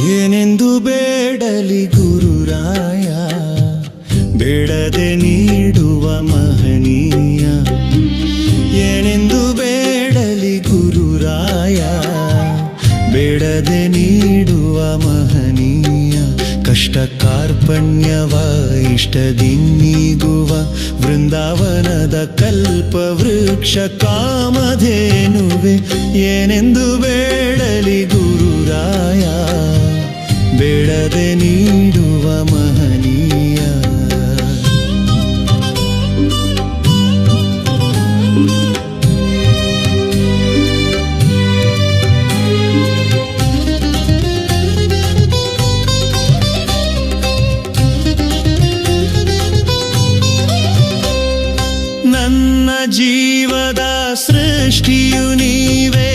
ಏನೆಂದು ಬೇಡಲಿ ಗುರುರಾಯ, ಬೇಡದೆ ನೀಡುವ ಮಹನೀಯ. ಏನೆಂದು ಬೇಡಲಿ ಗುರುರಾಯ, ಬೇಡದೆ ನೀಡುವ ಮಹನೀಯ. ಕಷ್ಟ ಕಾರ್ಪಣ್ಯವ ಇಷ್ಟದಿನ್ನೀಗುವ ವೃಂದಾವನದ ಕಲ್ಪ ವೃಕ್ಷ ಕಾಮಧೇನುವೆ. ಏನೆಂದು ಬೇಡಲಿ ಗುರುರಾಯ, ಬೇಡದೆ ನೀಡುವ ಮಹನೀಯ. ನನ್ನ ಜೀವದ ಸೃಷ್ಟಿಯು ನೀವೇ,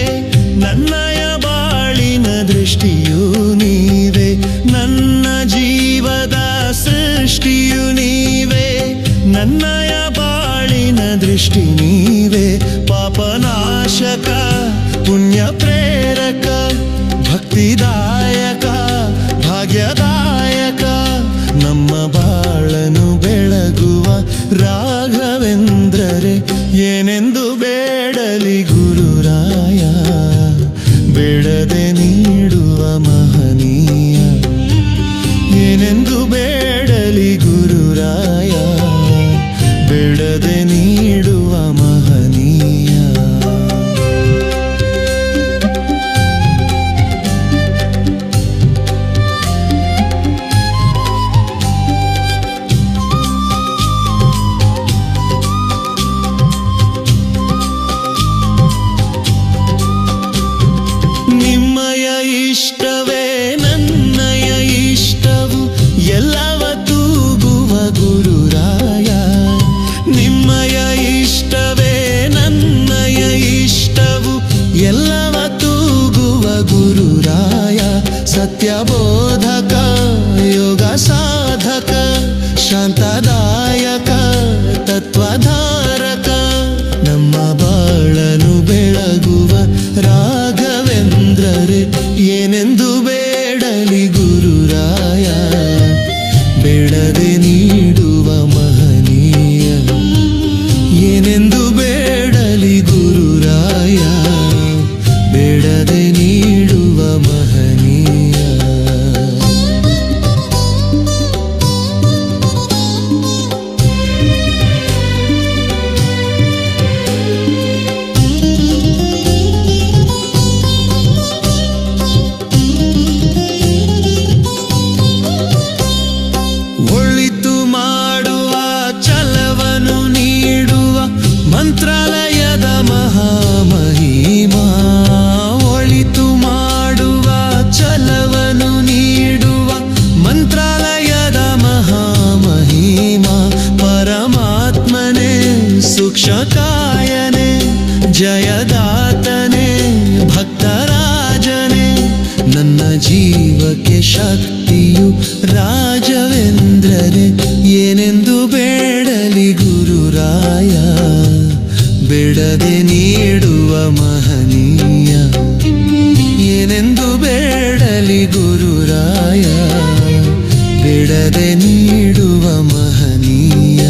ನನ್ನಯ ಬಾಳಿನ ದೃಷ್ಟಿಯು ನೀವೇ. ನನ್ನ ಜೀವದ ಸೃಷ್ಟಿಯು ನೀವೇ, ನನ್ನಯ ಬಾಳಿನ ದೃಷ್ಟಿ ನೀವೇ. ಪಾಪನಾಶಕ ಪುಣ್ಯ ಪ್ರೇರಕ ಭಕ್ತಿದಾಯಕ ಭಾಗ್ಯದಾಯಕ, ನಮ್ಮ ಬಾಳನು ಬೆಳಗುವ ರಾಘವೇಂದ್ರರೇ. ಏನೆಂದು ಬೇಡಲಿ ಗುರುರಾಯ, ಬೇಡದೆ ನೀಡುವ ಮಹನೀಯ. ಏನೆಂದು ಬೇಡಲಿ ಗುರುರಾಯ, ಬೇಡದೆ ನೀಡುವ ಮಹನೀಯ. ನಿಮ್ಮಯ ಇಷ್ಟವೇ ನನ್ನಯ ಇಷ್ಟವು, ಎಲ್ಲವ ತೂಗುವ ಗುರುರಾಯ. ನಿಮ್ಮಯ ಇಷ್ಟವೇ ನನ್ನಯ ಇಷ್ಟವು, ಎಲ್ಲವ ತೂಗುವ ಗುರುರಾಯ. ಸತ್ಯಬೋಧಕ ಯೋಗ ಸಾಧಕ ಶಾಂತದಾಯಕ ತತ್ವಧಾರಕ, ನಮ್ಮ ಬಾಳನು ಬೆಳಗುವ ರಾಘವೇಂದ್ರರೇ. ಏನೆಂದು ಬೇಡಲಿ ಗುರುರಾಯ, ಬೇಡದೆ ನೀಡುವ ಮಹನೀಯ. ಏನೆಂದು ಬೇಡಲಿ ಗುರುರಾಯ, ಬೇಡದೆ ನೀಡುವ ಮಹನೀಯ. ಒಳಿತು ಮಾಡುವ ಛಲವನ್ನು ನೀಡುವ ಮಂತ್ರಾಲಯದ ಮಹಾಮಹಿಮಾ. ಒಳಿತು ಮಾಡುವ ಛಲವನ್ನು ನೀಡುವ ಮಂತ್ರಾಲಯದ ಮಹಾಮಹಿಮಾ. ಪರಮಾತ್ಮನೇ ಸೂಕ್ಷ್ಮಕಾಯನೇ ಜಯದಾತನೇ ಭಕ್ತರಾಜನೇ, ನನ್ನ ಜೀವಕ್ಕೆ ಶಕ್ತಿಯು ರಾಘವೇಂದ್ರರೇ. ಏನೆಂದು ಬೇಡಲಿ ಗುರುರಾಯ, ಬೇಡದೆ ನೀಡುವ ಮಹನೀಯ. ಏನೆಂದು ಬೇಡಲಿ ಗುರುರಾಯ, ಬೇಡದೆ ನೀಡುವ ಮಹನೀಯ.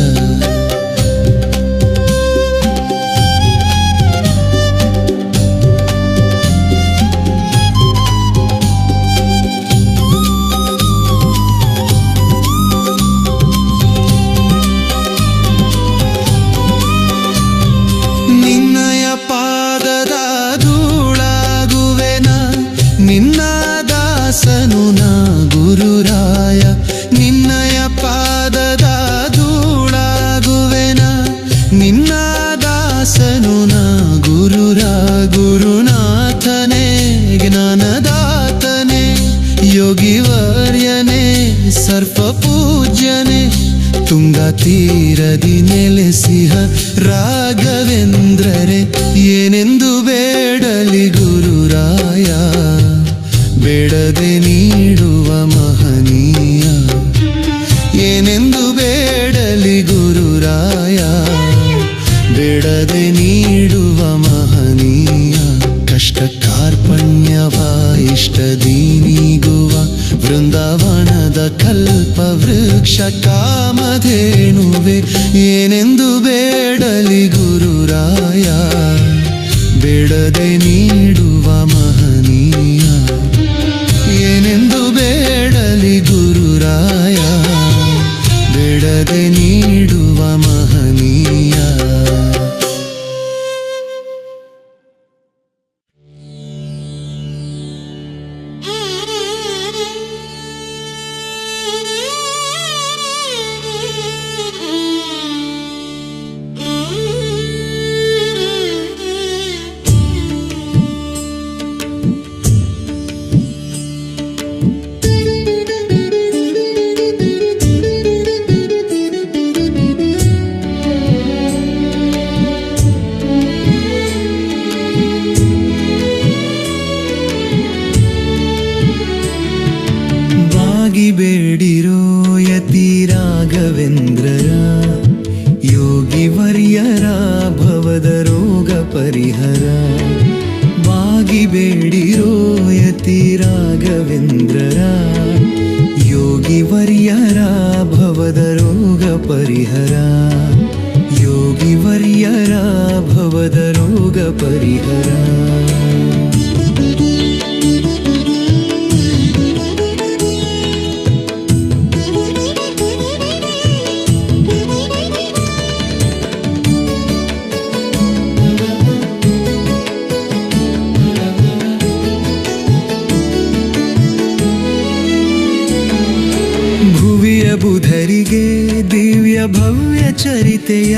ನಿನ್ನಯ ಪಾದದ ಧೂಳಾಗುವೆನ, ನಿನ್ನ ದಾಸನು ನಾ ಗುರುರಾಯ. ನಿನ್ನಯ ಪಾದದ ಧೂಳಾಗುವೆನ, ನಿನ್ನ ದಾಸನು ನಾ ಗುರುನಾಥನೇ ಜ್ಞಾನದಾತನೇ ಯೋಗಿವರ್ಯನೇ ಸರ್ವಪೂಜ್ಯನೇ, ತುಂಗ ತೀರದಿ ನೆಲೆಸಿಹ ರಾಘವೇಂದ್ರರೇ. ಏನೆಂದು ಬೇಡಲಿ ಗುರುರಾಯ, ಬೇಡದೆ ನೀಡುವ ಮಹನೀಯ. ಏನೆಂದು ಬೇಡಲಿ ಗುರುರಾಯ, ಬೇಡದೆ ನೀಡುವ ಮಹನೀಯ. ಕಷ್ಟ ಕಾರ್ಪಣ್ಯವ ಇಷ್ಟದಿ ನೀಗುವ ವೃಂದಾವನದ ಕಲ್ಪ ವೃಕ್ಷ ಕಾಮಧೇನುವೆ ಏನೆಂದು ಬೇಡಲಿ ಗುರುರಾಯ ಬೇಡದೆ ನೀಡುವ ಮಹನೀಯ ಏನೆಂದು ಬೇಡಲಿ ಗುರುರಾಯ ಬೇಡದೆ ನೀಡುವ ಮಹನೀಯ ಬೇಡಿರೋ ಯತಿ ರಾಘವೇಂದ್ರರ ಯೋಗಿ ವರ್ಯರ ಭವದ ರೋಗ ಪರಿಹರ ಬಾಗಿ ಬೇಡಿರೋ ಯತಿ ರಾಘವೇಂದ್ರರ ಯೋಗಿ ವರ್ಯರ ಭವದ ರೋಗ ಪರಿಹರ ಯೋಗಿ ವರ್ಯರ ಭವದ ರೋಗ ಪರಿಹರ ಬುಧರಿಗೆ ದಿವ್ಯ ಭವ್ಯ ಚರಿತೆಯ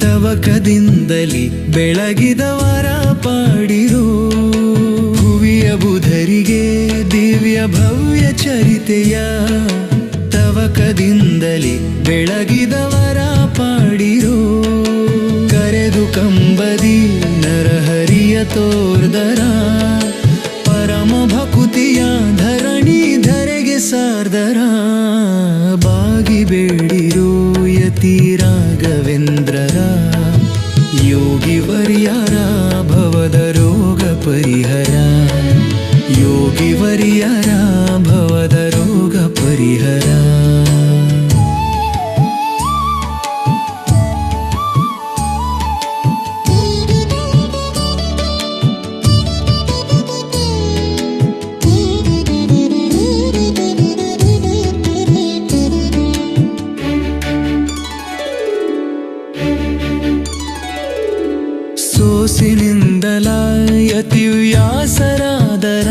ತವಕದಿಂದಲಿ ಬೆಳಗಿದವರ ಪಾಡಿರೋ ಭುವಿಯ ಬುಧರಿಗೆ ದಿವ್ಯ ಭವ್ಯ ಚರಿತೆಯ ತವಕದಿಂದಲಿ ಬೆಳಗಿದವರ ಪಾಡಿರೋ ಕರೆದು ಕಂಬದಿ ನರಹರಿಯ ತೋರ್ದರ ಪರಮ ಭಕುತಿಯ ಧರಣಿ ಧರೆಗೆ ಸಾರ್ದರ ಬಾಗಿ ಬೇಡಿರೋ ಯತಿ ರಾಘವೇಂದ್ರರ ಯೋಗಿ ವರ್ಯರ ಭವದ ರೋಗ ಪರಿಹರ ಯೋಗಿ ವರ್ಯರ ಭವದ ರೋಗ ಪರಿಹರ ಸೋಸಿನಿಂದಲ ಯತಿವ್ಯಾಸರಾದರ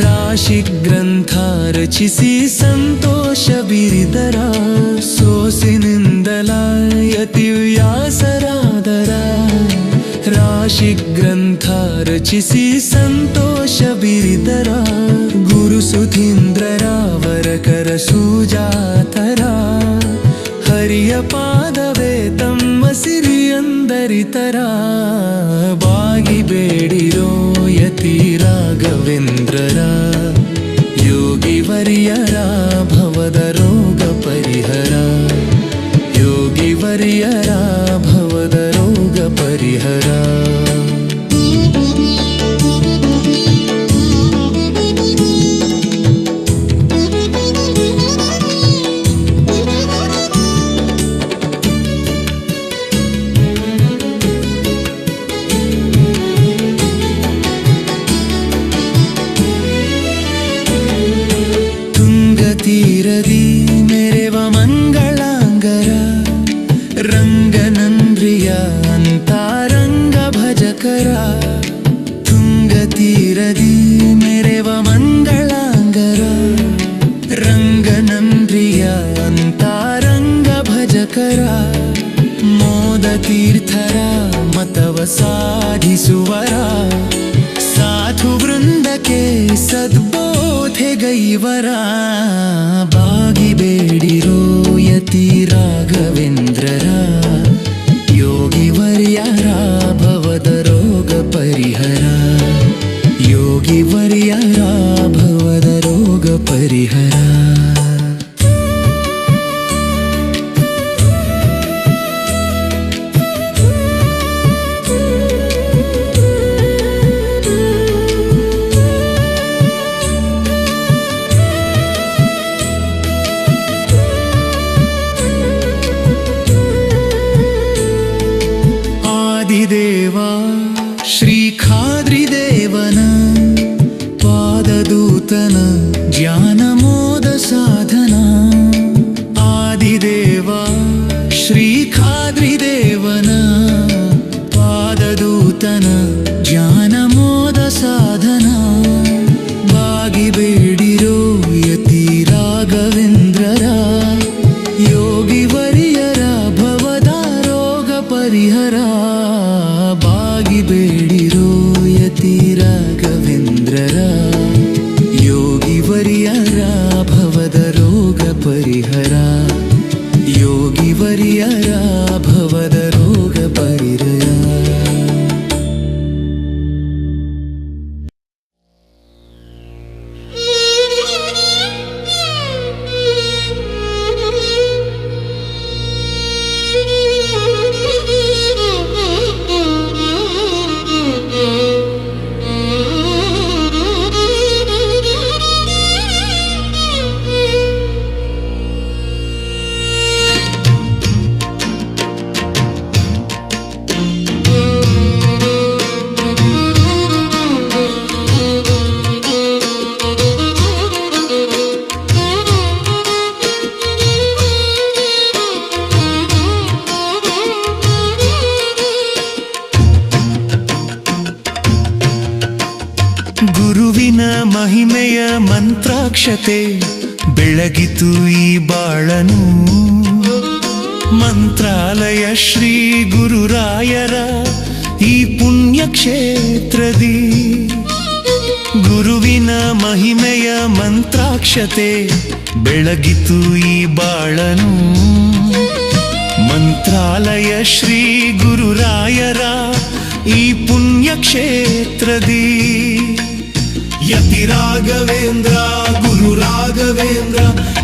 ರಾಶಿ ಗ್ರಂಥ ರಚಿಸಿ ಸಂತೋಷ ಬಿರಿದರ ಸೋಸಿನಿಂದಲ ಯತಿವ್ಯಾಸರಾದರ ರಾಶಿ ಗ್ರಂಥ ರಚಿಸಿ ಸಂತೋಷ ಬಿರಿದರ ಗುರು ಸುಧೀಂದ್ರರ ವರಕರ ಸುಜಾತರ ಹರಿಯ ಪಾದವೇ ತಮ್ಮ ಸಿರಿಯಂದರಿತರ ಬಾಗಿ ಬೇಡಿರೋ ಯತಿ ರಾಘವೇಂದ್ರರ ಯೋಗಿ ವರ್ಯರ ಭವದ ರೋಗ ಪರಿಹರ ಯೋಗಿ ವರ್ಯರ ಭವದ ರೋಗ ಪರಿಹರ ತೀರದಿ ಮೆರೆವ ಮಂಗಳಾಂಗರ ರಂಗನಂದ್ರಿಯ ಅಂತಾರಂಗ ಭಜಕರ ತುಂಗ ತೀರದಿ ಮೆರೆವ ಮಂಗಳಾಂಗರ ರಂಗನಂದ್ರಿಯ ಅಂತಾರಂಗ ಭಜಕರ ಮೋದ ತೀರ್ಥರ ಮತವ ಸಾಧಿಸುವರ ಸಾಧು ವೃಂದಕ್ಕೆ ಸದ್ಬೋಧೆಗೈವರ ಬಾಗಿ ಬೇಡಿರೋ ಯತಿ ರಾಘವೇಂದ್ರರ ಯೋಗಿ ವರ್ಯರ ಭವದ ರೋಗ ಪರಿಹರ ಯೋಗಿ ವರ್ಯರ ಭವದ ರೋಗ ಪರಿಹರ ಖಾದ್ರಿದೇವನ ಪಾದದೂತನ ಜ್ಞಾನ ಮೋದ ಸಾಧನ ಆದಿದೇವ ಶ್ರೀ ಖಾದ್ರಿದೇವನ ಪಾದದೂತನ ಜ್ಞಾನ ಮೋದ ಸಾಧನ ಬಾಗಿಬೇಡಿರೋ ಯತಿ ರಾಘವೇಂದ್ರರ ಯೋಗಿ ವರಿಯರ ಭವದ ರೋಗ ಪರಿಹರ ಬಾಗಿಬೇಡಿರೋ ಯತಿ ರಾಘವೇಂದ್ರರ ಯೋಗಿ ವರಿಯರ ಭವದ ರೋಗ ಪರಿಹರ ಯೋಗಿ ವರಿಯರ ಭವದ ರೋಗ ಪರಿಹರ. ಗುರುವಿನ ಮಹಿಮೆಯ ಮಂತ್ರಾಕ್ಷತೆ ಬೆಳಗಿತು ಈ ಬಾಳನು ಮಂತ್ರಾಲಯ ಶ್ರೀ ಗುರುರಾಯರ ಈ ಪುಣ್ಯ ಕ್ಷೇತ್ರದಿ ಗುರುವಿನ ಮಹಿಮೆಯ ಮಂತ್ರಾಕ್ಷತೆ ಬೆಳಗಿತು ಈ ಬಾಳನು ಮಂತ್ರಾಲಯ ಶ್ರೀ ಗುರುರಾಯರ ಈ ಪುಣ್ಯ ಕ್ಷೇತ್ರದಿ ಯತಿ ರಾಘವೇಂದ್ರ ಗುರು ರಾಘವೇಂದ್ರ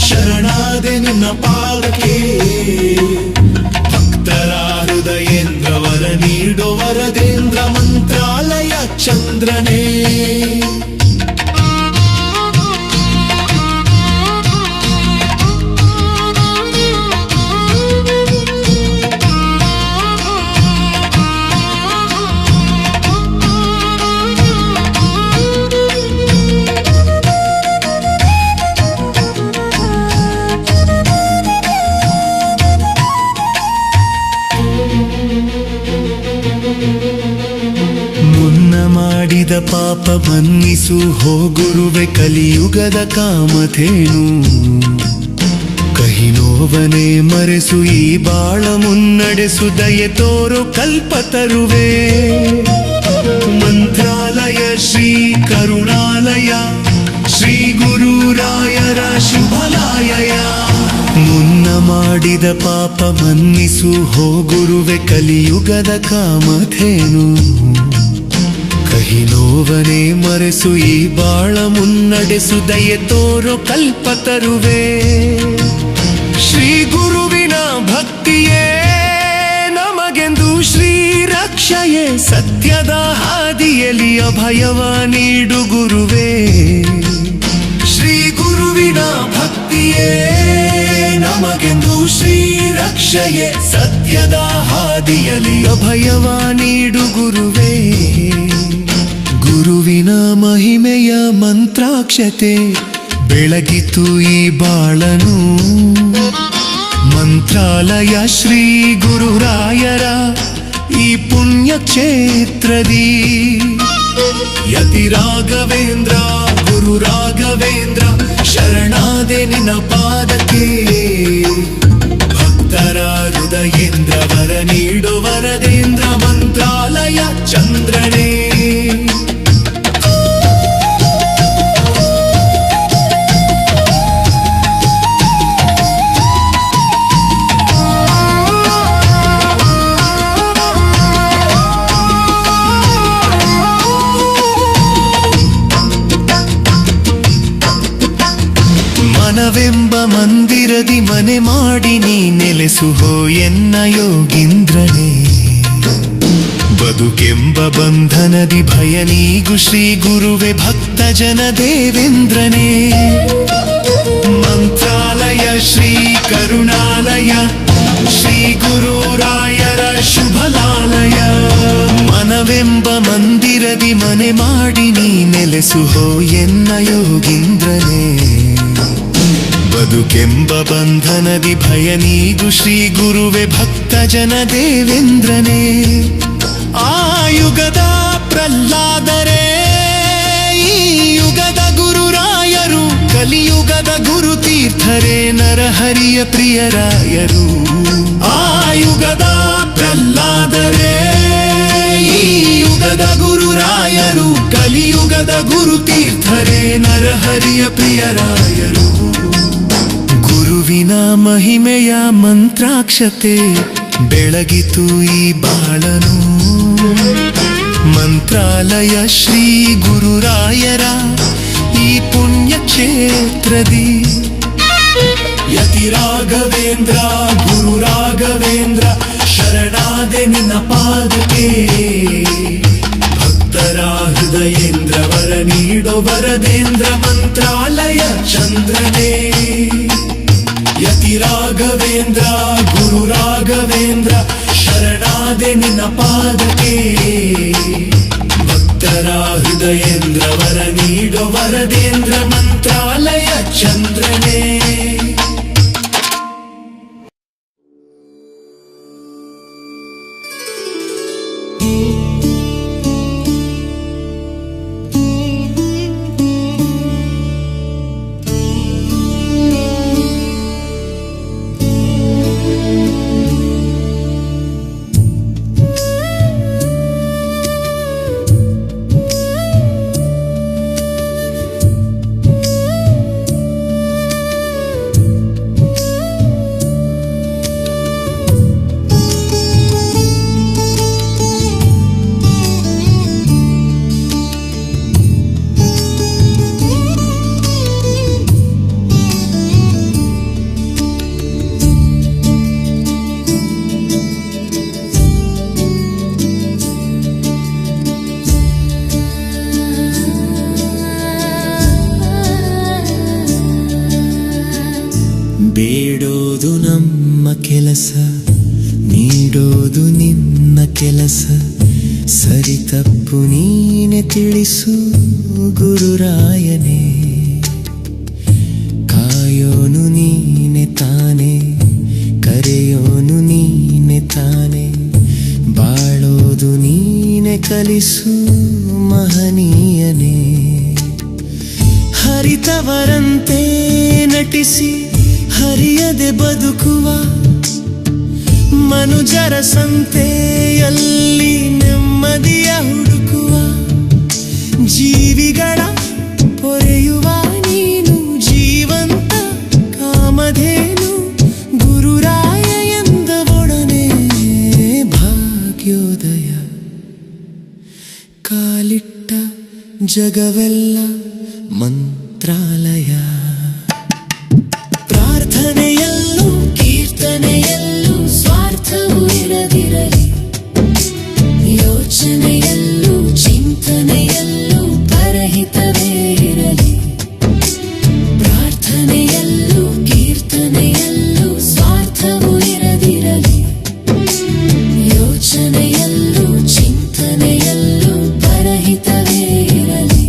ಶರಣಾದೆ ನಿನ್ನ ಪಾದಕ್ಕೆ ಭಕ್ತರ ಹೃದಯೇಂದ್ರ ವರ ನೀಡೋ ವರದೇಂದ್ರ ಮಂತ್ರಾಲಯ ಚಂದ್ರನೇ. ಮಾಡಿದ ಪಾಪ ಮನ್ನಿಸು ಹೋ ಗುರುವೆ ಕಲಿಯುಗದ ಕಾಮಧೇನು ಕಹಿ ನೋವನೆ ಮರೆಸು ಈ ಬಾಳ ಮುನ್ನಡೆಸು ದಯೆ ತೋರು ಕಲ್ಪ ತರುವೆ ಮಂತ್ರಾಲಯ ಶ್ರೀ ಕರುಣಾಲಯ ಶ್ರೀ ಗುರುರಾಯರ ಶುಭಲಾಯ ಮುನ್ನ ಮಾಡಿದ ಪಾಪ ಮನ್ನಿಸು ಹೋ ಗುರುವೆ ಕಲಿಯುಗದ ಕಾಮಧೇನು ಕಹಿ ನೋವನೆ ಮರೆಸು ಈ ಬಾಳ ಮುನ್ನಡೆಸು ದಯೆ ತೋರೋ ಕಲ್ಪ ತರುವೆ ಶ್ರೀ ಗುರುವಿನ ಭಕ್ತಿಯೇ ನಮಗೆಂದು ಶ್ರೀ ರಕ್ಷಯೇ ಸತ್ಯದ ಹಾದಿಯಲ್ಲಿ ಅಭಯವ ನೀಡು ಗುರುವೇ ಶ್ರೀ ಗುರುವಿನ ಭಕ್ತಿಯೇ ನಮಗೆಂದು ಶ್ರೀ ರಕ್ಷಯೇ ಸತ್ಯದ ಹಾದಿಯಲ್ಲಿ ಅಭಯವ ನೀಡು ಗುರುವೇ ಗುರುವಿನ ಮಹಿಮೆಯ ಮಂತ್ರಾಕ್ಷತೆ ಬೆಳಗಿತು ಈ ಬಾಳನು ಮಂತ್ರಾಲಯ ಶ್ರೀ ಗುರುರಾಯರ ಈ ಪುಣ್ಯ ಕ್ಷೇತ್ರದಿ ಯತಿ ರಾಘವೇಂದ್ರ ಗುರು ರಾಘವೇಂದ್ರ ಶರಣಾದೆ ನಿನ್ನ ಪಾದಕ್ಕೆ ಭಕ್ತರ ಹೃದಯೇಂದ್ರ ವರ ನೀಡು ವರದೇಂದ್ರ ಮಂತ್ರಾಲಯ ಚಂದ್ರನೇ. ಮನವೆಂಬ ಮಂದಿರದಿ ಮನೆ ಮಾಡಿ ನೀ ನೆಲೆಸು ಹೋ ಎನ್ನ ಯೋಗೀಂದ್ರನೇ ಬದುಕೆಂಬ ಬಂಧನದಿ ಭಯ ನೀಗು ಶ್ರೀ ಗುರುವೆ ಭಕ್ತ ಜನ ದೇವೇಂದ್ರನೇ ಮಂತ್ರಾಲಯ ಶ್ರೀ ಕರುಣಾಲಯ ಶ್ರೀ ಗುರುರಾಯರ ಶುಭಲಾಲಯ. ಮನವೆಂಬ ಮಂದಿರದಿ ಮನೆ ಮಾಡಿ ನೀ ನೆಲೆಸುಹೋ ಎನ್ನ ಯೋಗೀಂದ್ರನೇ. ಬದುಕೆಂಬ ಬಂಧನದಿ ಭಯ ನೀಗು ಶ್ರೀ ಗುರುವೆ ಭಕ್ತ ಜನ ದೇವೇಂದ್ರನೇ. ಆ ಯುಗದ ಪ್ರಹ್ಲಾದರೇ ಈ ಯುಗದ ಗುರುರಾಯರು, ಕಲಿಯುಗದ ಗುರು ತೀರ್ಥರೇ ನರಹರಿಯ ಪ್ರಿಯರಾಯರು. ಆ ಯುಗದ ಪ್ರಹ್ಲಾದರೇ ಈ ಯುಗದ ಗುರುರಾಯರು, ಕಲಿಯುಗದ ಗುರು ತೀರ್ಥರೇ ನರಹರಿಯ ಪ್ರಿಯರಾಯರು. ಗುರುವಿನ ಮಹಿಮೆಯ ಮಂತ್ರಾಕ್ಷತೆ ಬೆಳಗಿತು ಈ ಬಾಳನು. ಮಂತ್ರಾಲಯ ಶ್ರೀ ಗುರುರಾಯರ ಈ ಪುಣ್ಯ ಕ್ಷೇತ್ರದಿ. ಯತಿ ರಾಘವೇಂದ್ರ ಗುರು ರಾಘವೇಂದ್ರ ಶರಣಾದೆ ನಿನ್ನ ಪಾದಕ್ಕೆ. ಭಕ್ತರ ಹೃದಯೇಂದ್ರ ವರ ನೀಡೋ ವರದೇಂದ್ರ ಮಂತ್ರಾಲಯ ಚಂದ್ರನೇ. ಯತಿ ರಾಘವೇಂದ್ರ ಗುರು ರಾಘವೇಂದ್ರ ಶರಣಾದೆ ನಿನ್ನ ಪಾದಕ್ಕೆ. ಭಕ್ತರ ಹೃದಯೇಂದ್ರ ವರ ನೀಡೋ ವರದೇಂದ್ರ ಮಂತ್ರಾಲಯ ಚಂದ್ರನೇ. ಬೇಡೋದು ನಮ್ಮ ಕೆಲಸ, ನೀಡೋದು ನಿನ್ನ ಕೆಲಸ. ಸರಿ ತಪ್ಪು ನೀನೆ ತಿಳಿಸು ಗುರುರಾಯನೇ. ಕಾಯೋನು ನೀನೆ ತಾನೆ, ಕರೆಯೋನು ನೀನೆ ತಾನೆ. ಬಾಳೋದು ನೀನೆ ಕಲಿಸು ಮಹನೀಯನೇ. ಹರಿತವರಂತೆ ನಟಿಸಿ ಹರಿಯದೆ ಬದುಕುವ ಮನುಜರ ಸಂತೆಯಲ್ಲಿ ನೆಮ್ಮದಿಯ ಹುಡುಕುವ. ಜೀವಿಗಳ ಪೊರೆಯುವ ನೀನು ಜೀವಂತ ಕಾಮಧೇನು. ಗುರುರಾಯ ಎಂದ ಒಡನೆ ಭಾಗ್ಯೋದಯ. ಕಾಲಿಟ್ಟ ಜಗವೆಲ್ಲ ಮಂತ್ರಾಲಯ. ಪ್ರಾರ್ಥನೆಯಲ್ಲೂ ಕೀರ್ತನೆಯಲ್ಲೂ ಸ್ವಾರ್ಥವೂ ಇರದಿರಲಿ. ಯೋಚನೆಯಲ್ಲೂ ಚಿಂತನೆಯಲ್ಲೂ ಪರಹಿತವೇ ಇರಲಿ. ಪ್ರಾರ್ಥನೆಯಲ್ಲೂ ಕೀರ್ತನೆಯಲ್ಲೂ ಸ್ವಾರ್ಥವೂ ಇರದಿರಲಿ. ಯೋಚನೆಯಲ್ಲೂ ಚಿಂತನೆಯಲ್ಲೂ ಪರಹಿತವೇ ಇರಲಿ.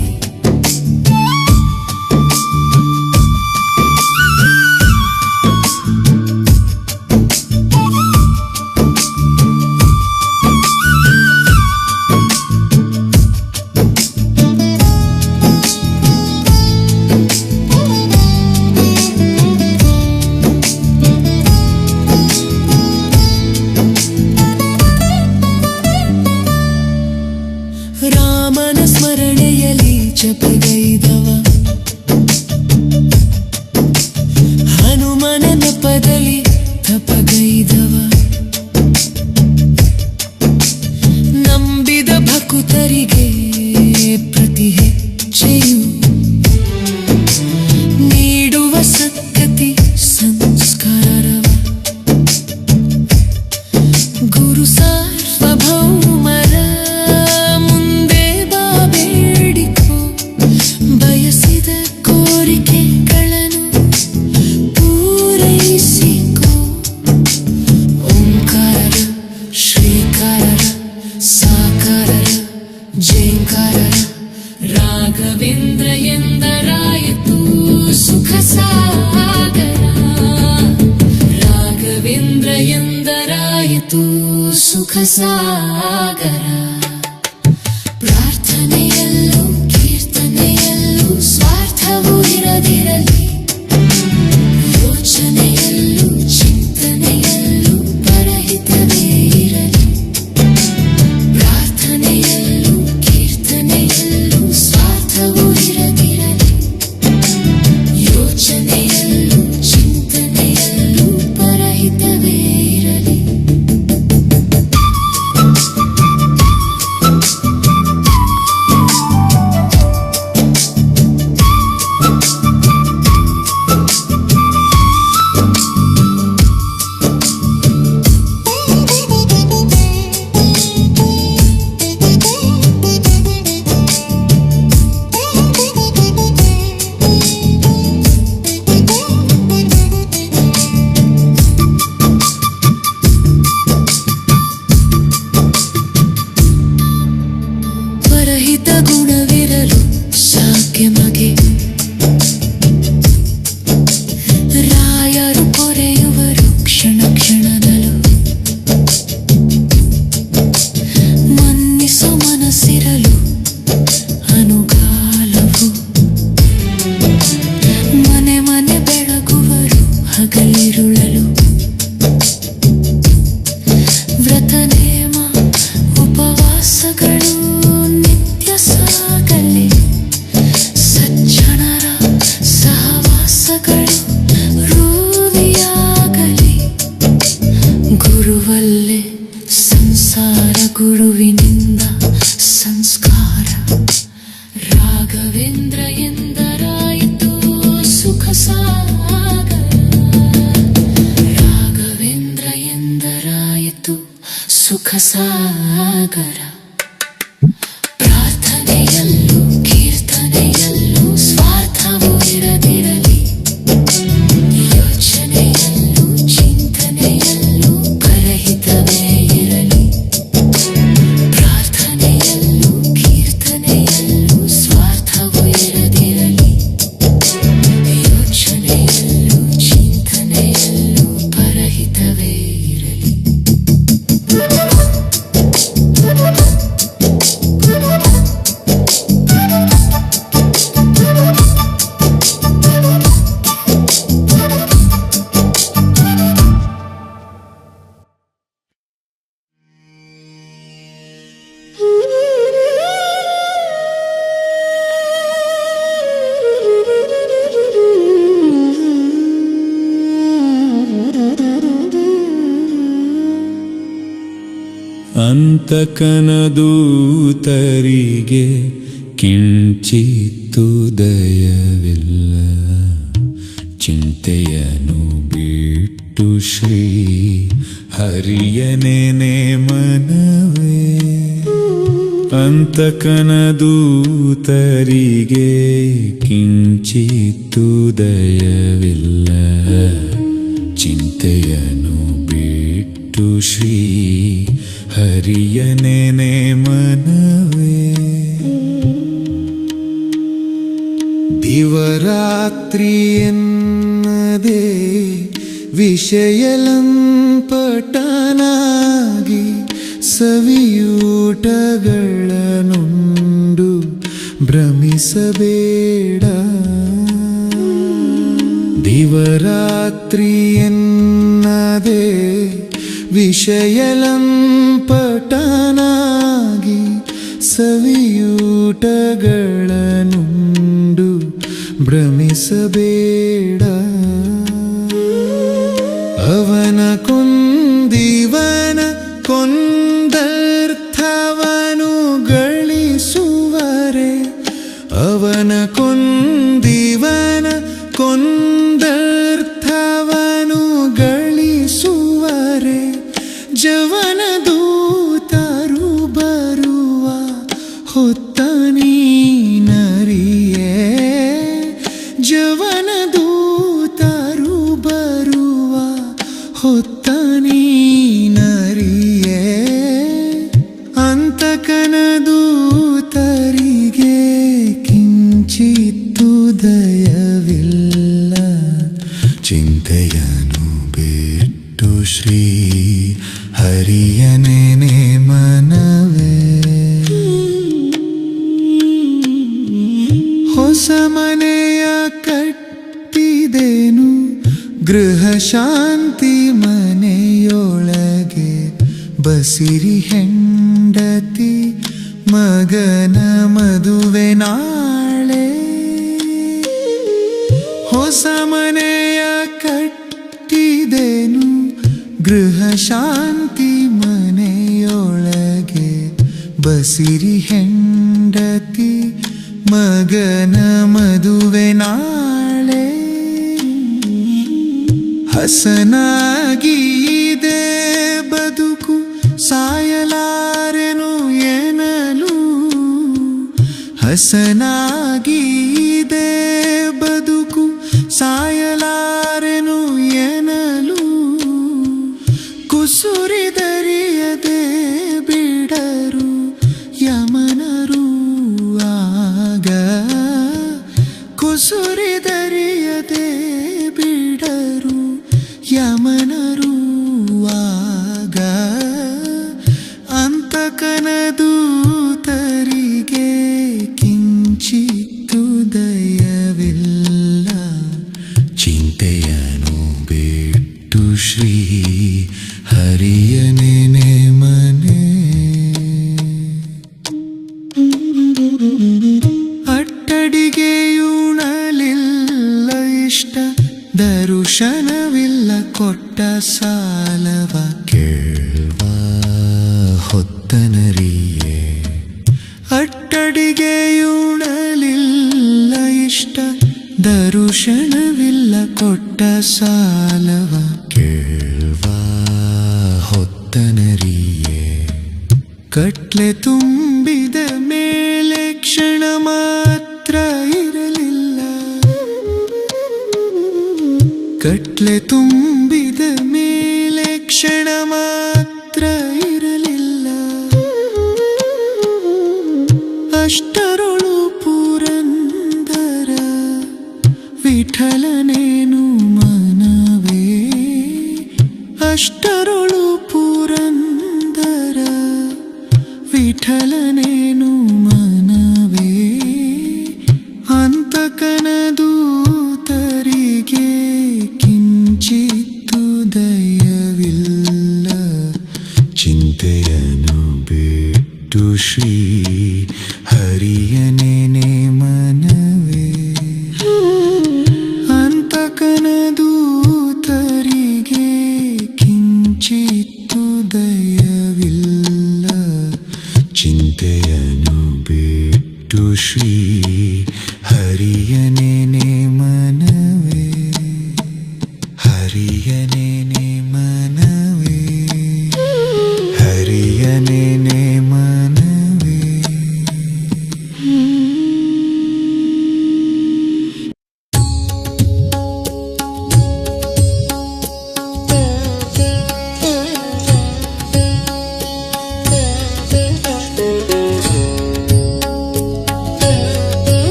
ಸುಖ ಸಾಗರ. ಪ್ರಾರ್ಥನೆಯಲ್ಲೂ ಕೀರ್ತನೆಯಲ್ಲೂ ಸ್ವಾರ್ಥವೂ ಇರದಿರಲಿ, ಯೋಚನೆಯಲ್ಲೂ ಚಿಂತನೆಯಲ್ಲೂ ಪರಹಿತವೇ ಇರಲಿ. ಪ್ರಾರ್ಥನೆಯಲ್ಲೂ ಕೀರ್ತನೆಯಲ್ಲೂ ಸ್ವಾರ್ಥವೂ ಇರದಿರಲಿ, ಯೋಚನೆಯಲ್ಲೂ ಚಿಂತನೆಯಲ್ಲೂ ಪರಹಿತವೇ ಇರಲಿ. ಪರಹಿತ ಗುಣವಿರಲು ಸಾಕೆ ಮಗೆ, ರಾಯರು ಪೊರೆಯುವರು ಕ್ಷಣ ಕ್ಷಣದಲ್ಲೂ. ಮನ್ನಿಸೋ ಮನಸ್ಸಿರಲು ಅನುಗಾಲವು, ಮನೆ ಮನೆ ಬೆಳಗುವರು ಹಗಲಿರುಳಲು. ವ್ರತ ನೇಮ ಉಪವಾಸಗಳು ನಿತ್ಯ ಸಾಗಲಿ, ಸಜ್ಜನರ ಸಹವಾಸಗಳು ರೂಢಿಯಾಗಲಿ. ಗುರುವಲ್ಲೇ ಸಂಸಾರ, ಗುರುವಿನಿಂದ ಸಂಸ್ಕಾರ. ರಾಘವೇಂದ್ರ ಎಂದರಾಯಿತು ಸುಖ ಸಾಗರ. ರಾಘವೇಂದ್ರ ಎಂದರಾಯಿತು ಸುಖ ಸಾಗರ. ಪ್ರಾರ್ಥನೆಯಲ್ಲೂ ಕೀರ್ತನೆಯಲ್ಲೂ ಸ್ವಾರ್ಥವೂ ಇರದಿರಲಿ, ಯೋಚನೆಯಲ್ಲೂ ಚಿಂತನೆಯಲ್ಲೂ ಪರಹಿತವೇ ಇರಲಿ. ಪ್ರಾರ್ಥನೆಯಲ್ಲೂ ಕೀರ್ತನೆಯಲ್ಲೂ ಸ್ವಾರ್ಥವೂ ಇರದಿರಲಿ, ಯೋಚನೆಯಲ್ಲೂ ಚಿಂತನೆಯಲ್ಲೂ ಪರಹಿತವೇ ಇರಲಿ. ಅಂತಕನದೂತರಿಗೆ ಕಿಂಚಿತ್ತು ದಯವಿಲ್ಲ, ಚಿಂತೆಯನ್ನು ಬಿಟ್ಟು ಶ್ರೀ ಹರಿಯನೇ ಮನವೇ. ಅಂತಕನದೂತರಿಗೆ ಕಿಂಚಿತ್ತು ದಯವಿಲ್ಲ, ಚಿಂತೆಯನ್ನು ಬಿಟ್ಟು ಶ್ರೀ ಹರಿಯನೇ ಮನವೇ. ದಿವರಾತ್ರಿ ಎನ್ನದೆ ವಿಷಯಲಂಪಟನಾಗಿ ಸವಿಯೂಟಗಳನ್ನುಂಡು ಭ್ರಮಿಸಬೇಡ. ದಿವರಾತ್ರಿ ಎನ್ನದೆ ವಿಷಯಲಂಪಟನಾಗಿ ಸವಿಯೂಟಗಳನ್ನುಂಡು ಭ್ರಮಿಸಬೇಡ. ಅವನ ಕೊಂದಿವನ ಕೊಂದರ್ಥವನು ಗಳಿಸುವರೆ, ಅವನ ಕೊಂದಿವನ ಕೊಂದರ್ಥವನು ಗಳಿಸುವರೆ. ಜವನ ದೂತರು ಬರುವ ಹೊತ್ತ ನೀನರಿಯೇ, ಜವನ ದೂತರು ಬರುವ ಹೊತ್ತ ನೀನರಿಯೇ. ಅಂತಕನ ದೂತರಿಗೆ ಕಿಂಚಿತ್ತು ದಯವಿಲ್ಲ, ಚಿಂತೆಯನ್ನು ಬಿಟ್ಟು ಶ್ರೀ ಹರಿಯನೇ ಮನೆಯ ಕಟ್ಟಿದೆನು ಗೃಹ ಶಾಂತಿ ಮನೆಯೊಳಗೆ ಬಸಿರಿ ಹೆಂಡತಿ ಮಗನ ಮದುವೆ ನಾಳೆ ಹೊಸ ಮನೆಯ ಕಟ್ಟಿದೆನು ಗೃಹ ಶಾಂತಿ ಮನೆಯೊಳಗೆ ಬಸಿರಿ ಹೆಂಡತಿ ಮಗನ ಮದುವೆ ನಾಳೆ ಹಸನಾಗಿದೆ ಬದುಕು ಸಾಯಲಾರೆನು ಎನ್ನಲು ಹಸನಾಗಿದೆ ಬದುಕು ಸಾಯಲಾರೆನು ಎನ್ನಲು ಕುಸುರಿದರಿಯದೆ ಬಿಡರು ಯಮನರು ಆಗ ಕುಸುರಿದರಿಯದೆ ಬಿಡರು ಯಮನರು ಆಗ ಅಂತಕನ ದೂತರಿಗೆ ಕಿಂಚಿತ್ತು ದಯವಿಲ್ಲ ಚಿಂತೆಯನು ಬಿಟ್ಟು ಶ್ರೀ ಹರಿಯನೇ ಮನೆ ಅಟ್ಟಡಿಗೆಯುಣಲಿಲ್ಲ ಇಷ್ಟ ದರುಶನವಿಲ್ಲ ಕೊಟ್ಟ ಸಾಲವ ಕೇಳುವ ಹೊತ್ತನರಿಯೇ ಅಟ್ಟಡಿಗೆಯುಣಲಿಲ್ಲ ಇಷ್ಟ ದರುಶನವಿಲ್ಲ ಕೊಟ್ಟ ಸಾಲವ ಕೇಳುವ ಹೊತ್ತನರಿಯೇ ಕಟ್ಲೆ ತುಂಬಿದ ಮೇಲೆ ಕ್ಷಣ ಮಾತ್ರ ಇರಲಿಲ್ಲ ಕಟ್ಲೆ ತುಂಬಿದ ಮೇಲೆ ಕ್ಷಣ ಮಾತ್ರ ಇರಲಿಲ್ಲ ಅಷ್ಟರೊಳು ಪುರಂದರ ವಿಠಲನೇನು ಮನವೇ ಅಷ್ಟರೊಳು ಪುರಂದರ ವಿಠಲನೇನು ಮನವೇ ಅಂತಕನ ದೂತರಿಗೆ ಕಿಂಚಿತ್ತು ದಯವಿಲ್ಲ ಚಿಂತೆಯನು ಬಿಟ್ಟು ಶ್ರೀ ಹರಿಯನೇ ಮನವೇ ಅಂತಕನ ದೂತರಿಗೆ ಕಿಂಚಿತ್ತು ದಯವಿಲ್ಲ ಚಿಂತೆಯನು ಬಿಟ್ಟು ಶ್ರೀ ಹರಿಯನೇ ಮನವೇ ಹರಿಯನೇ ಮನವೇ ಹರಿಯನೇ ಮನವೇ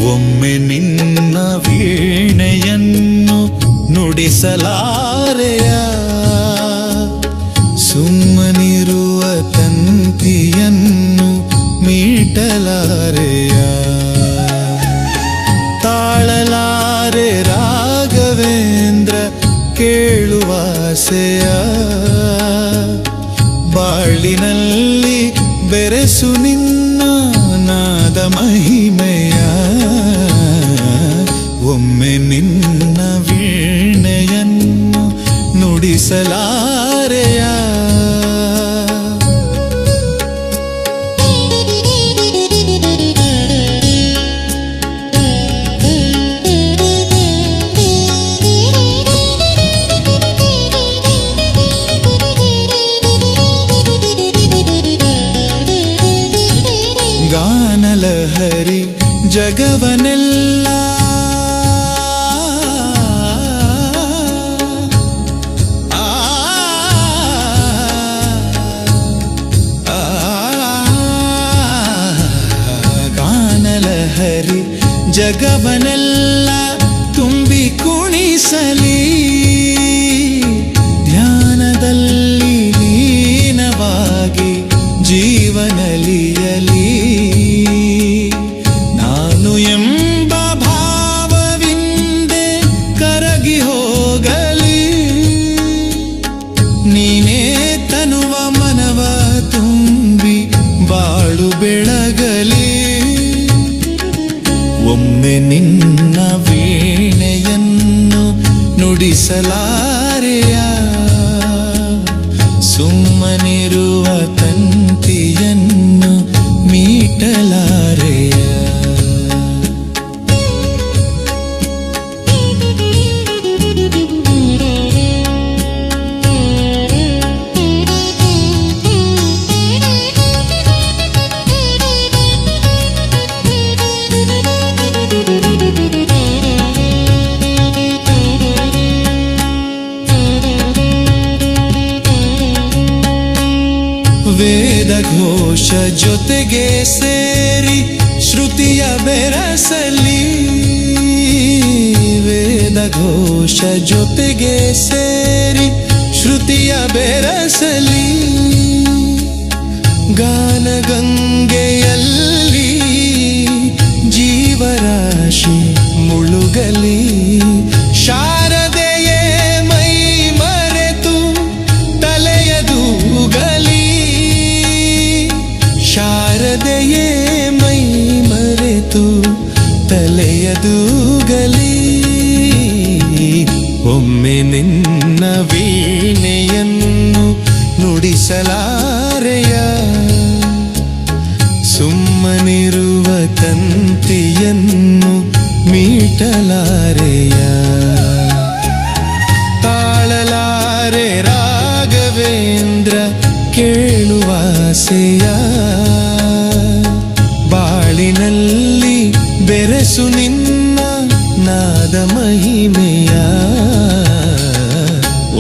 ಒಮ್ಮೆ ನಿನ್ನ ವೀಣೆಯನ್ನು ನುಡಿಸಲಾರೆಯ ಸುಮ್ಮನಿರುವ ತಂತಿಯನ್ನು ಮೀಟಲಾರೆಯ ತಾಳಲಾರೆ ರಾಘವೇಂದ್ರ ಕೇಳುವಾಸೆಯ ಬಾಳಿನಲ್ಲಿ ಬೆರೆಸು ನಿನ್ನ ನಾದ ಮಹಿಮೆಯ ಒಮ್ಮೆ ನಿನ್ನ ವೀಣೆಯನ್ನು ನುಡಿಸಲಾರೆಯ ಗಾನಲಹರಿ ಜಗವನೆಲ್ಲ ಕುಣಿಸಲಿ ಧ್ಯಾನದಲ್ಲಿ ಲೀನವಾಗಿ ಜೀವನಲಿಯಲಿ ನಾನು ಎಂಬ ಭಾವವಿಂದೆ ಕರಗಿ ಹೋಗಲಿ ನೀನೇ ತನುವ ಮನವ ತುಂಬಿ ಬಾಳು ಬೆಳಗಲಿ ಒಮ್ಮೆ ನಿನ್ನ ವೀಣೆಯನ್ನು ನುಡಿಸಲಾರೆಯ ಸುಮ್ಮನಿರುವ ತಂತಿಯನ್ನು ಮೀಟಲಾರೆಯ ವೇದ ಘೋಷ ಜೊತೆಗೆ ಸೇರಿ ಶ್ರುತಿಯ ಬೆರಸಲಿ ವೇದ ಘೋಷ ಜೊತೆಗೆ ಸೇರಿ ಶ್ರುತಿಯ ಬೆರಸಲಿ ಗಾನಗಂಗೆಯಲ್ಲಿ ಜೀವರಾಶಿ ಮುಳುಗಲಿ ಶಾರದೆಯೇ ಮೈ ಮರೆತು ತಲೆಯದೂಗಲಿ ಶಾರದೆಯೇ ಮೈ ಮರೆತು ತಲೆಯದೂಗಲಿ ಒಮ್ಮೆ ನಿನ್ನ ವೀಣೆಯನ್ನು ನುಡಿಸಲಾರೆಯ ಸುಮ್ಮನಿರುವ ತಂತಿಯನ್ನು ಮೀಟಲಾರೆಯ ತಾಳಲಾರೆ ರಾಘವೇಂದ್ರ ಕೇಳುವಾಸೆಯ ಬಾಳಿನಲ್ಲಿ ಬೆರೆಸು ನಿನ್ನ ನಾದ ಮಹಿಮೆಯ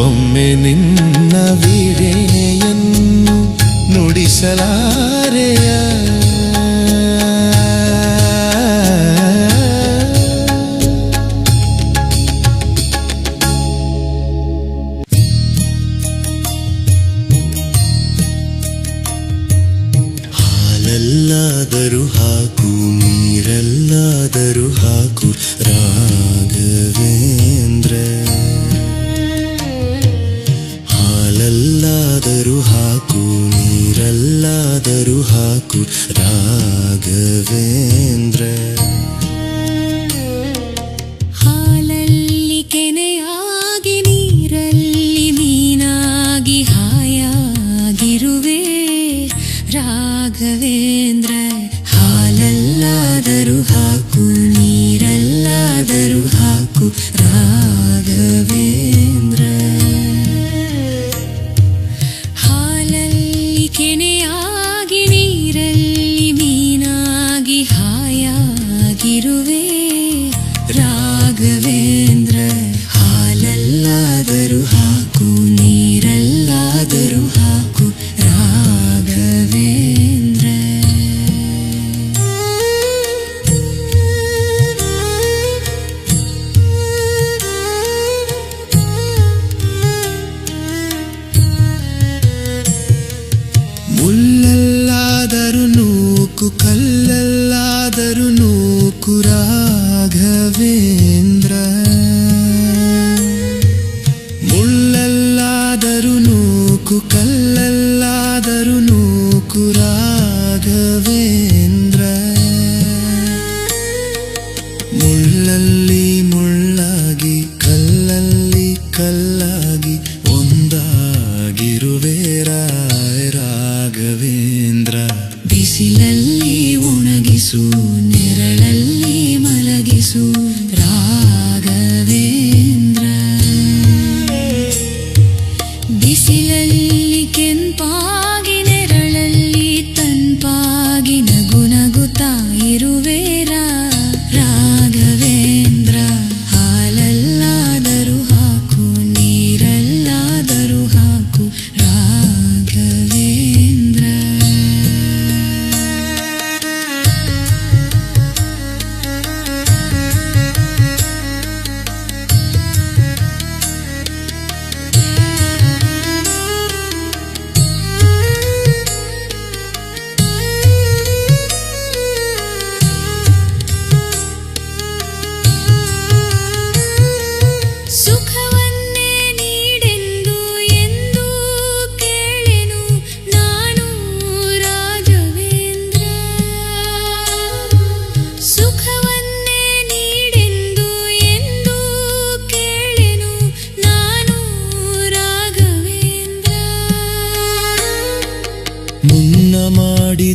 ಒಮ್ಮೆ ನಿನ್ನ ವೀಣೆಯನ್ನು ನುಡಿಸಲಾರೆಯ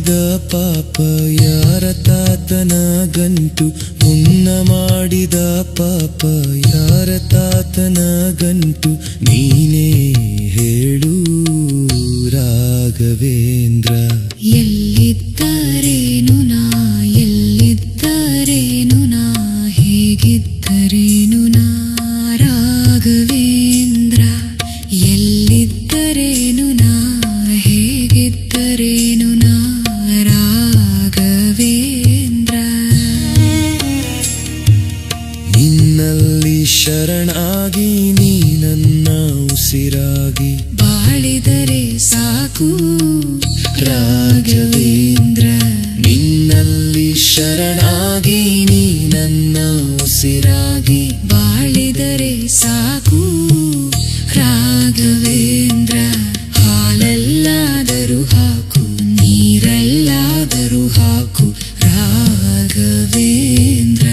ಮಾಡಿದ ಪಾಪ ಯಾರ ತಾತನ ಗಂಟು ಮುನ್ನ ಮಾಡಿದ ಪಾಪ ಯಾರ ತಾತನ ಗಂಟು ನೀನೇ ಹೇಳು ರಾಘವೇಂದ್ರ ಎಲ್ಲಿದ್ದರೇನು ನಾ ಎಲ್ಲಿದ್ದರೇನು ನಾ ಹೇಗಿದ್ದರೇನು ನಾ ರಾಘವೇಂದ್ರ ಎಲ್ಲಿದ್ದರೇನು ನಾ ಹೇಗಿದ್ದರೇನು ನಾ ರಾಘವೇಂದ್ರ ನಿನ್ನಲ್ಲಿ ಶರಣಾಗಿ ನೀ ನನ್ನ ಉಸಿರಾಗಿ ಬಾಳಿದರೆ ಸಾಕು ರಾಘವೇಂದ್ರ ನಿನ್ನಲ್ಲಿ ಶರಣಾಗಿ ನೀ ನನ್ನ ಉಸಿರಾಗಿ ಬಾಳಿದರೆ ಸಾಕು ರಾಘವೇಂದ್ರ ಹಾಲಲ್ಲಾದರೂ ಹಾಕು ನೀರಲ್ಲಾದರೂ ಹಾಕು ರಾಘವೇಂದ್ರ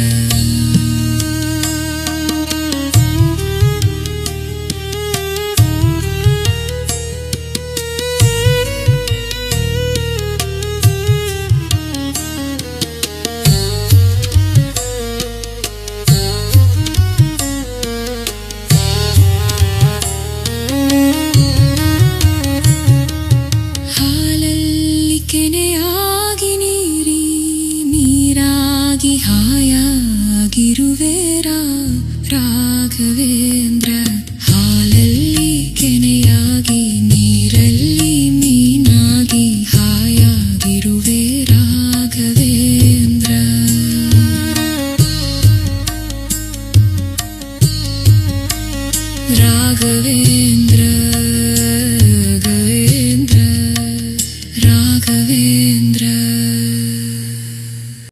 ಹಾಲಲ್ಲಿ ಕೆನೆಯಾಗಿ ನೀರಾಗಿ ಹಾಯಾಗಿರುವೆ ರಾಘವೇಂದ್ರ ಹಾಲಲ್ಲಿ ಕೆನೆಯಾಗಿ ನೀರಲ್ಲಿ ಮೀನಾಗಿ ಹಾಯಾಗಿರುವೆ ರಾಘವೇಂದ್ರ ರಾಘವೇಂದ್ರ